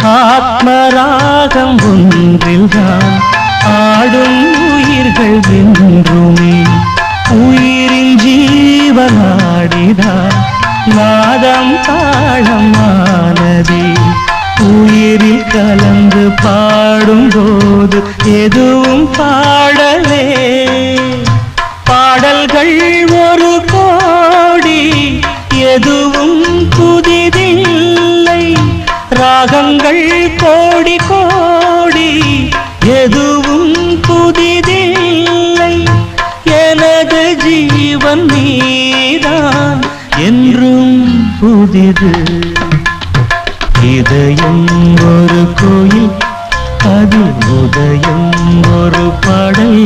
ஆத்மராகம் ஒன்றில்தான் ஆடும் உயிர்கள் வென்றுமே. உயிரின் ஜீவனாடிதான் நாதம் தாளமானதே. உயிரில் கலந்து பாடும்போது எதுவும் பாடலே. பாடல்கள் ஒரு கோடி எதுவும் புதிதில்லை. ராகங்கள் கோடி கோடி எதுவும் புதிதில்லை. எனது ஜீவன் நீதான் என்றும் புதிது. இதயம் ஒரு கோயில், அதில் உதயம் ஒரு பாடல்.